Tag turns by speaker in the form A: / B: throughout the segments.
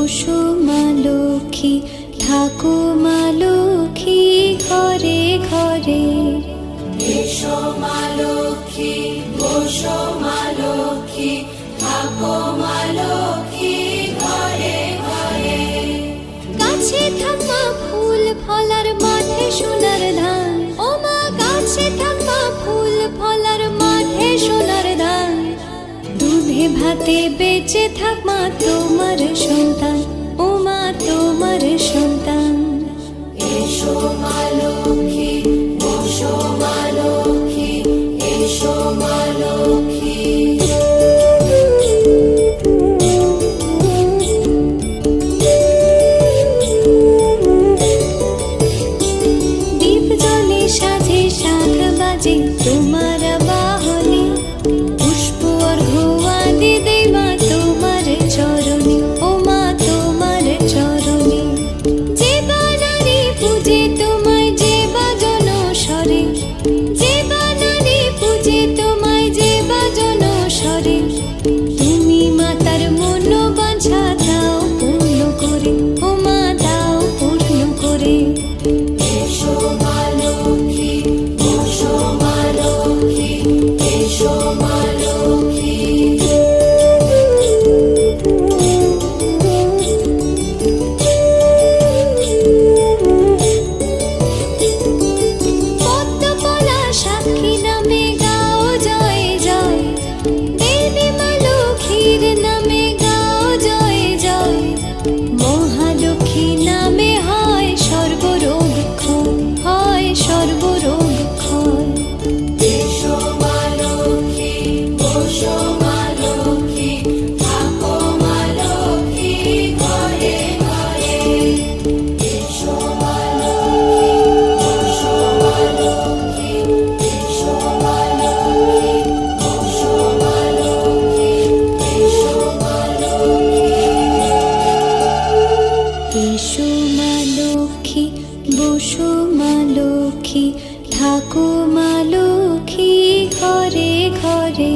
A: বসো মা লক্ষ্মী, থাকো মা লক্ষ্মী ঘরে ঘরে।
B: এসো মা লক্ষ্মী, বসো মা লক্ষ্মী, থাকো মা লক্ষ্মী ঘরে ঘরে।
A: গাছে থাকা ফুল ফলার মাঠে সোনার ধান, ও মা গাছে থাকা ফুল ফলার মাঠে সোনার ধান। দুধে ভাতে বেঁচে থাক মা তোমার সন্তান, ও মা তোমার সন্তান।
B: এসো মা লক্ষ্মী, বসো মা লক্ষ্মী, এসো মা লক্ষ্মী।
A: দীপ জ্বলে সাজে শাখ বাজে তোমার বাহনে, পুষ্প অর্ঘ্য আদি দেই মা তোমার চরণে, ও মা তোমার চরণে। যে বানারে পূজে তোমায় যে বাজন স্বরে, যে বানারে পূজে তোমায় যে বাজন স্বরে। তুমি মাতার মনোবাঞ্ছা দাও পূর্ণ করে, ও মা দাও পূর্ণ করে।
B: এসো মা লক্ষ্মী, বসো মা লক্ষ্মী, এসো মা লক্ষ্মী।
A: পদ্মপলা সাক্ষী নামে গাও জয় জয়, দেবী মা লক্ষ্মীর নামে গাও জয় জয়। মহালক্ষ্মী নামে হয় সর্বরোগ ক্ষয়, হয় সর্বরোগ ক্ষয়।
B: এসো মা লক্ষ্মী, বসো মা লক্ষ্মী, থাকো মা লক্ষ্মী ঘরে ঘরে। এসো মা লক্ষ্মী, বসো মা লক্ষ্মী, এসো মা লক্ষ্মী, বসো মা লক্ষ্মী, এসো মা লক্ষ্মী।
A: এসো মা লক্ষ্মী, বসো মা লক্ষ্মী, থাকো মা লক্ষ্মী ঘরে ঘরে।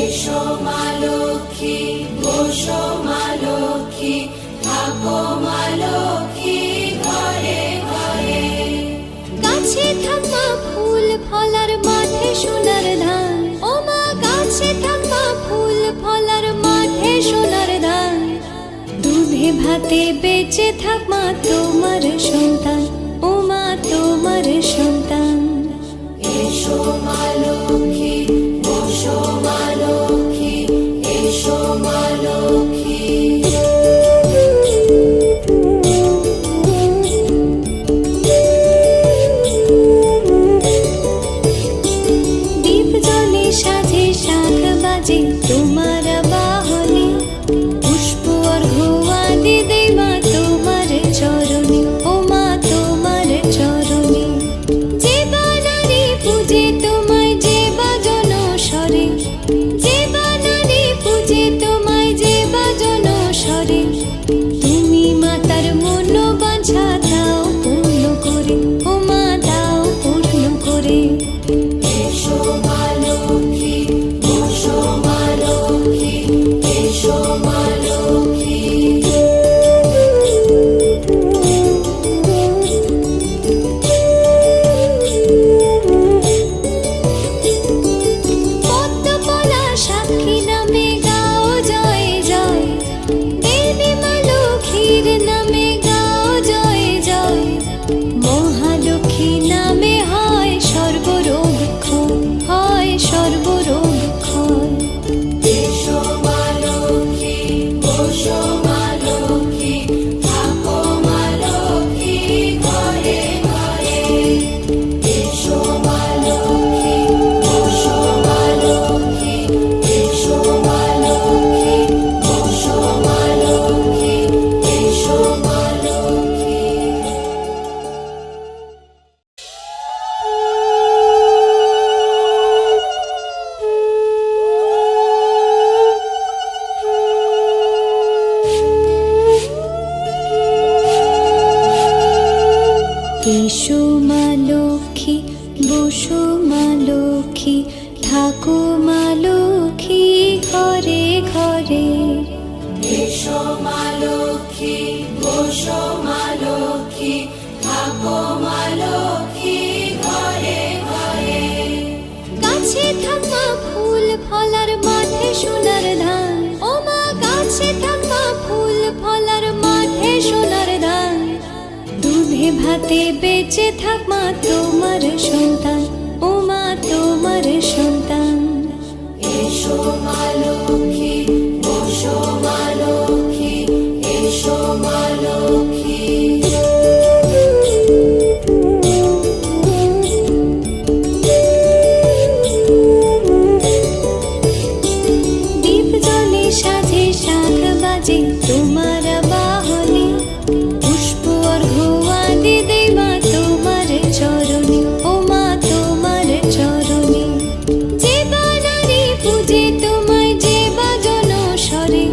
B: এসো মা লক্ষ্মী, বসো মা লক্ষ্মী, থাকো মা লক্ষ্মী ঘরে ঘরে।
A: গাছে থাকা ফুল ফলার মাঠে সোনার ধান, ও মা গাছে থাকা ফুল ফলার মাঠে সোনার ধান। দুধে ভাতে বেঁচে থাক মা তোমার সন্তান, ও মা তোমার সন্তান।
B: এসো মা লক্ষ্মী, বসো মা লক্ষ্মী, এসো মা লক্ষ্মী।
A: দীপ জ্বলে সাজে শাখ বাজে তোমার বাহনে, পুষ্প অর্ঘ্য আদি দেই মা তোমার চরণে, ও মা তোমার চরণে। যে বানারে পূজে তোমায় যে বাজন স্বরে, যে বানারে পূজে তোমায় যে বাজন স্বরে। তুমি মাতার মনোবাঞ্ছা দাও পূর্ণ করে, ও মা দাও পূর্ণ করে।
B: এসো মা লক্ষ্মী, বসো মা লক্ষ্মী, এসো মা লক্ষ্মী।
A: পদ্মপলা সাক্ষী নামে গাও জয় জয়, দেবী মা লক্ষ্মীর নামে গাও জয় জয়। মহালক্ষ্মী নামে হয় সর্বরোগ ক্ষয়, হয় সর্বরোগ ক্ষয়।
B: এসো মা লক্ষ্মী, বসো মা লক্ষ্মী, থাকো মা লক্ষ্মী ঘরে ঘরে। এসো মা লক্ষ্মী, বসো মা লক্ষ্মী, এসো মা লক্ষ্মী, বসো মা লক্ষ্মী, এসো মা লক্ষ্মী।
A: এসো মা লক্ষ্মী, বসো মা লক্ষ্মী, থাকো মা লক্ষ্মী ঘরে ঘরে।
B: এসো মা বসো মা লক্ষ্মী থাকো মা লক্ষ্মী ঘরে ঘরে
A: গাছে থাকা ফুল ফলার মাঠে সোনার ধান ও মা গাছে থাকা ফুল ফলার মাঠে সোনার ধান দুধে ভাতে বেঁচে থাক মা তোমার সন্তান ও মা তোমার সন্তান
B: এসো মা লক্ষ্মী বসো মা লক্ষ্মী এসো মা লক্ষ্মী
A: দীপ জলে সাজে শাখ বাজে তোমার বাহনে পুষ্প অর্ঘ্য আদি দেই মা তোমার চরণে ও মা তোমার চরণে যে বানারে পূজে তোমায় যে বাজন স্বরে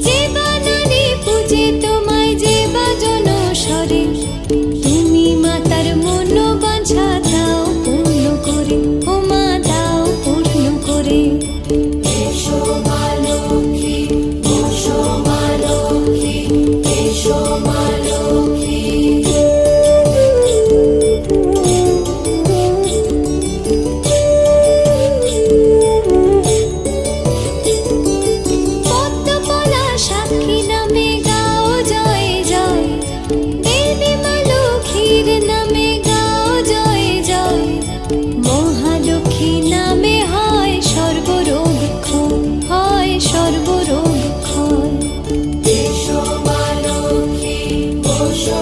A: যে বানারে পূজে তোমায় যে বাজন স্বরে তুমি মাতার মনোবাঞ্ছা দাও পূর্ণ করে ও মা দাও পূর্ণ করে
B: এসো মা লক্ষ্মী বসো মা লক্ষ্মী এসো মা লক্ষ্মী
A: পদ্মপলা সাক্ষী নামে গাও জয় জয় দেবী মা লক্ষ্মীর নামে গাও জয় জয় মহালক্ষ্মী নামে হয় সর্বরোগ ক্ষয় হয় সর্বরোগ ক্ষয়
B: এসো মা লক্ষ্মী বসো